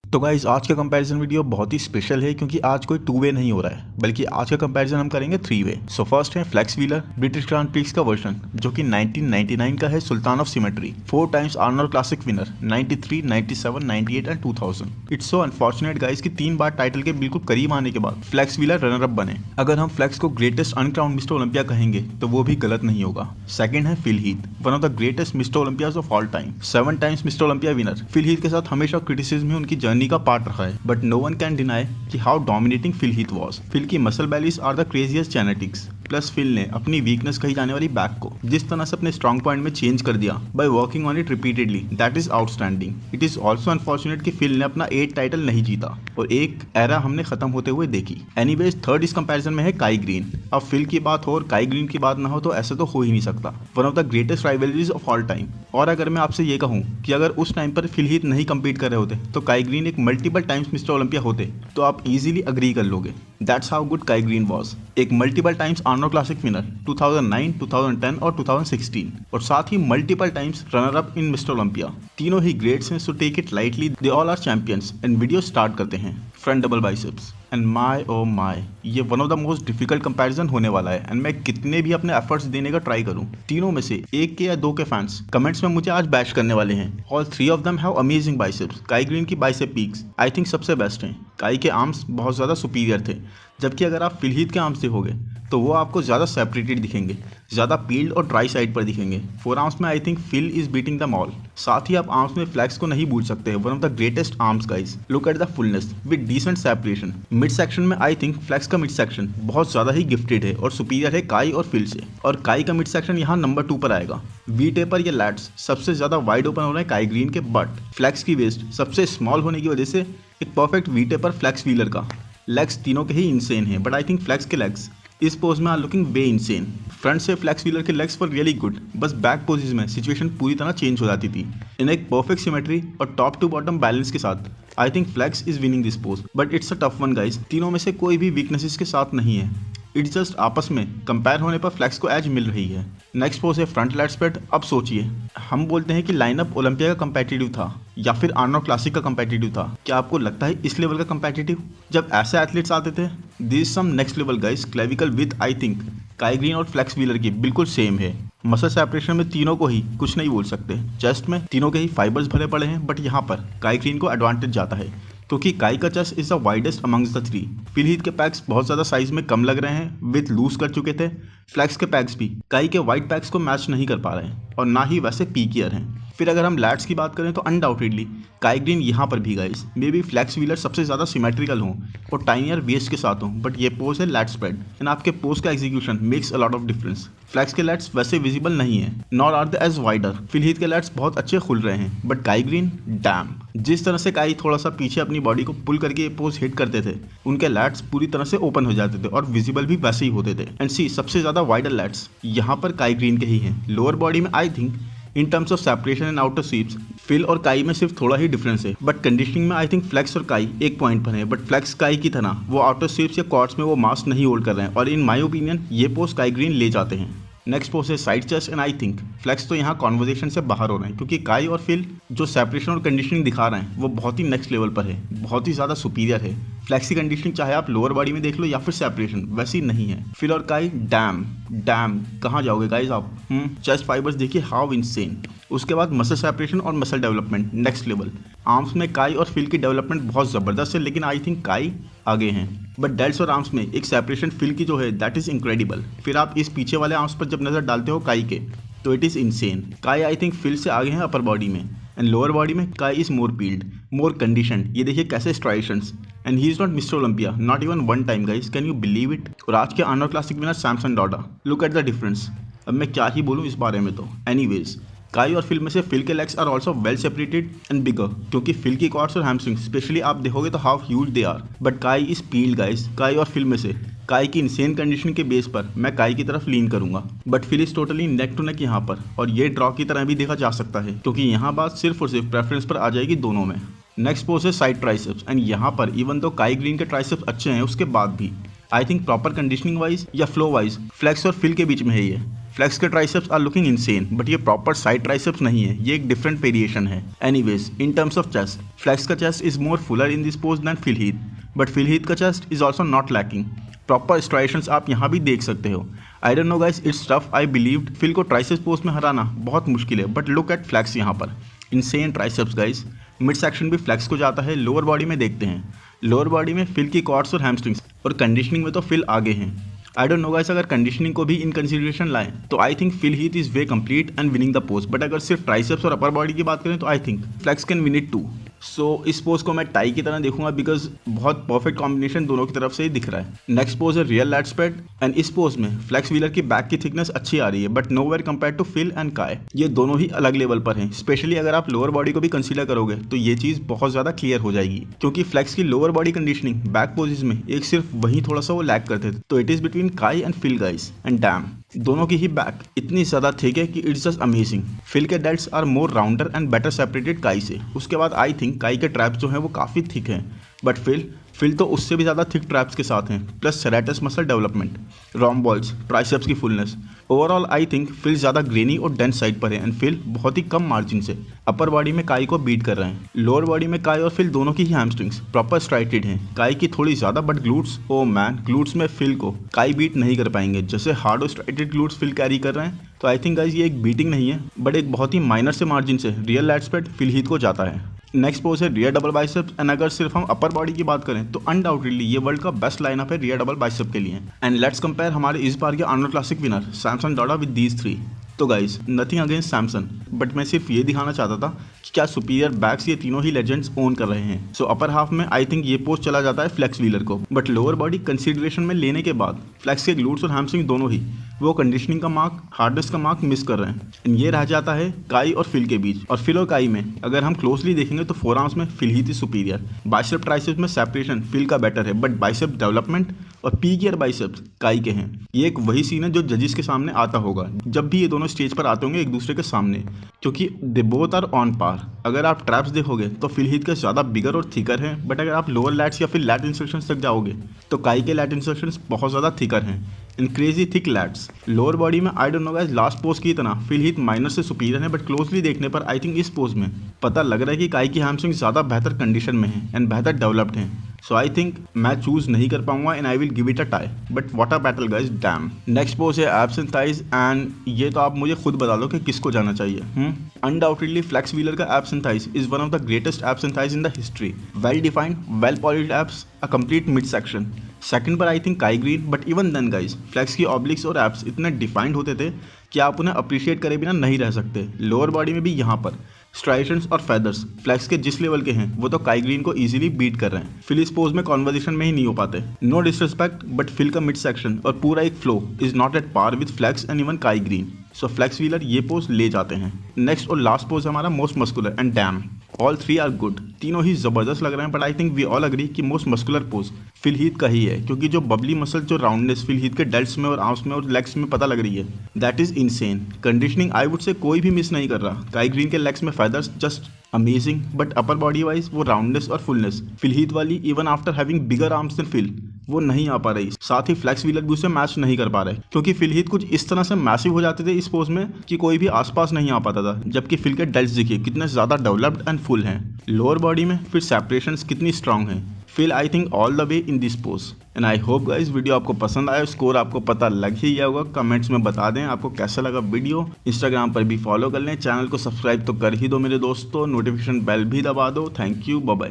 तो गाइस आज का कंपैरिजन वीडियो बहुत ही स्पेशल है क्योंकि आज कोई 2 वे नहीं हो रहा है बल्कि आज का कंपैरिजन हम करेंगे 3 वे। सो फर्स्ट है Flex Wheeler British Grand Prix का वर्जन जो कि 1999 का है, sultan of symmetry, 4 times Arnold classic winner 93, 97, 98 and 2000। It's so unfortunate guys कि 3 बार टाइटल के बिल्कुल करीब आने के बाद फ्लेक्स व्हीलर रनर अप बने। अगर हम फ्लेक्स को ग्रेटेस्ट अनक्राउंड मिस्टर ओलंपिया कहेंगे तो वो भी गलत नहीं होगा। सेकंड है Phil Heath, one of the greatest Mister Olympias of all time, 7 times Mister Olympia winner. Phil Heath के साथ हमेशा क्रिटिसिज्म में उनकी जर्नी का पार्ट रहा है, but no one can deny कि how dominating Phil Heath was. Phil की muscle bellies are the craziest genetics. Plus Phil ने अपनी वीकनेस कही जाने वाली बैक को जिस तरह से अपने स्ट्रॉन्ग पॉइंट में चेंज कर दिया by working on it repeatedly, that is outstanding. It is also unfortunate कि फिल ने अपना 8 टाइटल नहीं जीता और एक एरा हमने खत्म होते हुए देखी। एनीवेज थर्ड इस कंपैरिजन में है काई ग्रीन। अब फिल की बात हो और काई ग्रीन की बात ना हो तो ऐसे तो हो ही नहीं सकता। One of the greatest rivalries of all time. और अगर मैं आपसे ये कहूँ कि अगर उस टाइम पर फिल हीथ नहीं कम्पीट कर रहे होते तो काई ग्रीन एक मल्टीपल टाइम्स मिस्टर ओलंपिया होते तो आप इजीली अग्री कर लोगे। That's how good Kai Greene was. एक multiple times Arnold classic winner 2009, 2010 और 2016 और साथ ही multiple times runner up in Mister Olympia. तीनों ही ग्रेट्स हैं, so take it lightly, they all are champions. And video start करते हैं। Front double biceps and my oh my, ये one of the most difficult comparison होने वाला है and मैं कितने भी अपने एफर्ट्स देने का ट्राई करूं, तीनों में से एक के या 2 के फैंस कमेंट्स में मुझे आज बैश करने वाले हैं। All 3 of them have amazing biceps. काई ग्रीन की बाइसेप पीक्स आई थिंक सबसे बेस्ट हैं। काई के आर्म्स बहुत ज़्यादा सुपीरियर थे, जबकि अगर आप फिल हीथ के आर्म्स देखोगे तो वो आपको ज़्यादा सेपरेटेड दिखेंगे, ज़्यादा पील्ड और ड्राई साइड पर दिखेंगे। 4 आर्म्स में I think Phil is beating them all. साथ ही आप आर्म्स में फ्लेक्स को नहीं भूल सकते, one of the greatest arms guys. Look at the fullness with decent separation. Mid section में आई थिंक फ्लेक्स का मिड सेक्शन बहुत ज़्यादा ही गिफ्टेड है और सुपीरियर है काई और फिल से। और काई का मिड सेक्शन यहाँ नंबर 2 पर आएगा। वी टेपर या लैट्स सबसे ज़्यादा वाइड ओपन हो रहे हैं काई ग्रीन के, बट फ्लेक्स की वेस्ट सबसे स्मॉल होने की वजह से एक perfect V taper Flex Wheeler का। लेग्स तीनों के ही इंसेन है, बट आई थिंक फ्लेक्स के लेग्स इस पोज में are looking way insane. Front से फ्लेक्स व्हीलर के लेग्स वर रियली गुड, बस बैक पोजेस में सिचुएशन पूरी तरह चेंज हो जाती थी। इन एक परफेक्ट सिमेट्री और टॉप टू बॉटम बैलेंस के साथ I think Flex is winning this pose, but it's a tough one guys. तीनों में से कोई भी वीकनेसेस के साथ नहीं है, इट्स जस्ट आपस में कंपेयर होने पर फ्लेक्स को एज मिल रही है। नेक्स्ट पोज है फ्रंट लैट स्प्रेड। अब सोचिए, हम बोलते हैं कि लाइनअप ओलंपिया का कंपेटिटिव था या फिर आर्नोल्ड क्लासिक का कंपेटिटिव था। क्या आपको लगता है इस लेवल का कंपेटिटिव? जब ऐसे एथलीट्स आते थे, this is some next level guys. Clavicle width I think Kai Greene और फ्लेक्स व्हीलर की बिल्कुल सेम है। मसल सेपरेशन में तीनों को ही कुछ नहीं बोल सकते। चेस्ट में तीनों के ही फाइबर्स भरे पड़े हैं, बट यहाँ पर काई ग्रीन को एडवांटेज जाता है क्योंकि काई का chest is the widest amongst the 3। Phil Heath के पैक्स बहुत ज़्यादा साइज में कम लग रहे हैं, विथ लूज कर चुके थे। फ्लेक्स के पैक्स भी काई के वाइड पैक्स को मैच नहीं कर पा रहे हैं और ना ही वैसे पीकियर हैं। फिर अगर हम लैट्स की बात करें तो अनडाउटेडली काई ग्रीन यहाँ पर भी guys maybe Flex Wheeler सबसे ज़्यादा सिमेट्रिकल हों और टाइनियर वेस्ट के साथ हों, बट ये पोज है लैट स्प्रेड एंड आपके पोज का execution makes a lot of difference. Flex के लैट्स वैसे विजिबल नहीं है, nor are the edge wider. Phil Heath के लैट्स बहुत अच्छे खुल रहे हैं, बट काई ग्रीन डैम, जिस तरह से काई थोड़ा सा पीछे अपनी बॉडी को पुल करके ये पोज हिट करते थे, उनके लैट्स पूरी तरह से ओपन हो जाते थे और विजिबल भी वैसे ही होते थे। एंड सी सबसे ज़्यादा वाइडर लैट्स यहाँ पर काई ग्रीन के ही हैं। लोअर बॉडी में I think in terms of separation and outer sweeps Phil और काई में सिर्फ थोड़ा ही डिफरेंस है, बट कंडीशनिंग में आई थिंक फ्लेक्स और काई एक पॉइंट पर है, बट फ्लेक्स काई की तरह वो आउटर स्वीप्स या क्वाड्स में वो मास नहीं होल्ड कर रहे हैं और इन माय ओपिनियन ये पोज काई ग्रीन ले जाते हैं। नेक्स्ट पोज है side chest and I think Flex तो यहाँ कॉन्वर्जेशन से बाहर हो रहे हैं क्योंकि काई और फिल जो सेपरेशन और कंडीशनिंग दिखा रहे हैं वो बहुत ही नेक्स्ट लेवल पर है, बहुत ही ज़्यादा सुपीरियर है। फ्लेक्स की कंडीशनिंग चाहे आप लोअर बॉडी में देख लो या फिर सेपरेशन वैसी नहीं है। फिल और काई डैम डैम, कहाँ जाओगे गाइज आप? चेस्ट फाइबर्स देखिए हाउ इनसेन। उसके बाद मसल सेपरेशन और muscle development next level. Arms में काई और फिल की डेवलपमेंट बहुत ज़बरदस्त है, लेकिन आई थिंक काई आगे हैं, बट डेल्ट्स और आर्म्स में एक सेपरेशन फिल की जो है दैट इज़ इनक्रेडिबल। फिर आप इस पीछे वाले आर्म्स पर जब नज़र डालते हो काई के तो इट इज़ इनसेन। काई आई थिंक फिल से आगे हैं अपर बॉडी में एंड लोअर बॉडी में Kai is more peeled, more conditioned. ये देखिए कैसे striations and he is not Mister Olympia, not even one time guys, can you believe it. और आज के Arnold classic winner Samson Dauda, look at the difference. अब मैं क्या ही बोलूँ इस बारे में। तो एनीवेज काई और फिल में से फिल के legs are also well separated and bigger क्योंकि फिल की क्वाड्स और हैमस्ट्रिंग स्पेशली आप देखोगे तो how huge they are, but Kai is peeled guys. Kai और फिल में से काई की इंसेन कंडीशन के बेस पर मैं काई की तरफ लीन करूंगा, but Phil is totally neck to neck यहाँ पर, और ये ड्रॉ की तरह भी देखा जा सकता है क्योंकि यहाँ बात सिर्फ और सिर्फ प्रेफरेंस पर आ जाएगी दोनों में। नेक्स्ट पोज है साइड ट्राइसेप्स एंड यहाँ पर इवन तो काई ग्रीन के ट्राइसेप्स अच्छे हैं उसके बाद भी I think proper conditioning wise या फ्लो वाइज फ्लेक्स और फिल के बीच में है ये। फ्लेक्स के triceps are looking insane, but ये प्रॉपर साइड ट्राइसेप्स नहीं है, ये एक डिफरेंट वेरिएशन है। Anyways, in terms of chest, Flex का chest is more fuller in this pose than Phil Heath, but Phil Heath का chest is also not lacking. Proper striations आप यहाँ भी देख सकते हो। I don't know guys, it's tough. I believed Phil को triceps pose में हराना बहुत मुश्किल है, बट लुक एट फ्लेक्स यहाँ पर, insane triceps guys. Mid section भी फ्लेक्स को जाता है। लोअर बॉडी में देखते हैं, लोअर बॉडी में फिल की क्वाड्स और हैमस्ट्रिंग्स, और कंडीशनिंग में तो फिल आगे हैं। आई डोंट नो गाइस, अगर कंडीशनिंग को भी इन कंसिडरेशन लाएं तो I think Phil Heath is way complete and winning the pose, but अगर सिर्फ ट्राइसेप्स और अपर बॉडी की बात करें तो I think Flex can win it too. So इस पोज को मैं टाई की तरह देखूंगा बिकॉज बहुत परफेक्ट कॉम्बिनेशन दोनों की तरफ से ही दिख रहा है। नेक्स्ट पोज है रियल लैट स्प्रेड, एंड इस पोज में फ्लेक्स व्हीलर की बैक की थिकनेस अच्छी आ रही है, but nowhere compare to Phil and Kai. ये दोनों ही अलग लेवल पर हैं। स्पेशली अगर आप लोअर बॉडी को भी कंसीडर करोगे तो ये चीज बहुत ज्यादा क्लियर हो जाएगी, क्योंकि फ्लेक्स की लोअर बॉडी कंडीशनिंग बैक पोजिस में एक सिर्फ वही थोड़ा सा वो लैक करते थे। तो it is between Kai and Phil guys, and damn दोनों की ही बैक इतनी ज्यादा थिक है कि इट्स जस्ट अमेजिंग। फिल के delts are more rounder and better separated Kai से। उसके बाद आई थिंक काई के ट्रैप्स जो हैं वो काफ़ी थिक हैं, बट फिल तो उससे भी ज़्यादा थिक ट्रैप्स के साथ हैं, plus serratus muscle development, rhomboids, triceps की fullness. Overall I think Phil ज़्यादा ग्रेनी और डेंस साइड पर है, एंड फिल बहुत ही कम मार्जिन से अपर बॉडी में काई को बीट कर रहे हैं। लोअर बॉडी में काई और फिल दोनों की ही हैमस्ट्रिंग्स प्रॉपर स्ट्राइटेड हैं, काई की थोड़ी ज़्यादा, but glutes, oh man, glutes में फिल को काई बीट नहीं कर पाएंगे। जैसे हार्ड और स्ट्राइटेड ग्लूट्स फिल कैरी कर रहे हैं, तो आई थिंक गाइस ये एक बीटिंग नहीं है, बट एक बहुत ही माइनर से मार्जिन से real lat spread Phil Heath को जाता है। नेक्स्ट पोज है रियर डबल बाइसेप्स, एंड अगर सिर्फ हम अपर बॉडी की बात करें तो अनडाउटेडली ये वर्ल्ड का बेस्ट लाइनअप है रियर डबल बाइसेप के लिए। एंड लेट्स कंपेयर हमारे इस बार के Arnold classic winner Samson Dauda with these three. तो guys, nothing against Samson, but मैं सिर्फ ये दिखाना चाहता था कि क्या सुपीरियर बैक्स ये तीनों ही लेजेंड्स ओन कर रहे हैं। सो अपर हाफ में आई थिंक ये पोज चला जाता है फ्लेक्स व्हीलर को, बट लोअर बॉडी कंसीडरेशन में लेने के बाद फ्लेक्स के ग्लूट्स और हैमस्ट्रिंग दोनों ही वो कंडीशनिंग का मार्क, हार्डनेस का मार्क मिस कर रहे हैं। एंड ये रह जाता है काई और फिल के बीच, और फिल और काई में अगर हम क्लोजली देखेंगे तो फोर आर्म्स में फिल ही थी सुपीरियर। बाइसेप ट्राइसेप्स में सेपरेशन फिल का बेटर है, बट बाइसेप डेवलपमेंट और पी गियर बाइसेप्स काई के हैं। ये एक वही सीन है जो जजेस के सामने आता होगा जब भी ये दोनों स्टेज पर आते होंगे एक दूसरे के सामने, क्योंकि they both are on par. अगर आप ट्रैप्स देखोगे तो फिल हीथ का ज़्यादा बिगर और थिकर है, बट अगर आप लोअर लैट्स या फिर लैट इंस्ट्रक्शंस तक जाओगे तो काई के लैट इंस्ट्रक्शंस बहुत ज़्यादा थिकर हैं, in crazy thick lats. Lower body में I don't know guys, last pose की तरह फिल हीथ माइनर से सुपीरियर है, बट क्लोजली देखने पर आई थिंक इस पोज में पता लग रहा है कि काई की हैमस्ट्रिंग ज़्यादा बेहतर कंडीशन में है एंड बेहतर डेवलप्ड हैं। सो आई थिंक मैं चूज नहीं कर पाऊंगा and I will give it a tie, but what a battle guys, dam. Next pose है एब्स एंड थाइज, एंड ये तो आप मुझे खुद बता दो कि किसको जाना चाहिए। अनडाउटेडली फ्लेक्स व्हीलर का abs and thighs is one of the greatest abs and thighs in the history. Well defined, well polished abs, a complete mid section. Second पर I think Kai Greene, but even then guys Flex की obliques और abs इतने defined होते थे कि आप उन्हें appreciate करे बिना नहीं रह सकते। लोअर बॉडी में भी यहाँ पर स्ट्राइशंस और फेदर्स फ्लेक्स के जिस लेवल के हैं वो तो काई ग्रीन को इजीली बीट कर रहे हैं। फिल इस पोज में कॉन्वर्जेशन में ही नहीं हो पाते। नो डिसरिस्पेक्ट, बट फिल का मिड सेक्शन और पूरा एक flow is not at par with Flex and even Kai Greene. So Flex Wheeler ये पोज ले जाते हैं। नेक्स्ट और लास्ट पोज है हमारा most muscular, and damn all three are good. तीनों ही जबरदस्त लग रहे हैं, but I think we all agree कि most muscular pose Phil Heath का ही है, क्योंकि जो बबली मसल, जो राउंडनेस फिल हीथ के डेल्ट्स में और आर्म्स में और लेग्स में पता लग रही है, that is insane. Conditioning I would say कोई भी मिस नहीं कर रहा। काई ग्रीन के लेग्स में feathers just amazing, but upper body wise वो राउंडनेस और फुलनेस फिल हीथ वाली इवन आफ्टर हैविंग बिगर आर्म्स देन फिल वो नहीं आ पा रही। साथ ही फ्लेक्स व्हीलर भी उसे मैच नहीं कर पा रहे, क्योंकि फिल हीथ कुछ इस तरह से मैसिव हो जाते थे इस पोज में कि कोई भी आसपास नहीं आ पाता था, जबकि फिल के डेल्ट्स देखिए कितने ज़्यादा डेवलप्ड एंड फुल हैं। लोअर बॉडी में फिर सेपरेशंस कितनी स्ट्रांग हैं। Phil I think all the way in this pose, and I hope guys video आपको पसंद आया। स्कोर आपको पता लग ही गया होगा, कमेंट्स में बता दें आपको कैसा लगा वीडियो। इंस्टाग्राम पर भी फॉलो कर लें, चैनल को सब्सक्राइब तो कर ही दो मेरे दोस्तों, नोटिफिकेशन बेल भी दबा दो। Thank you, bye bye.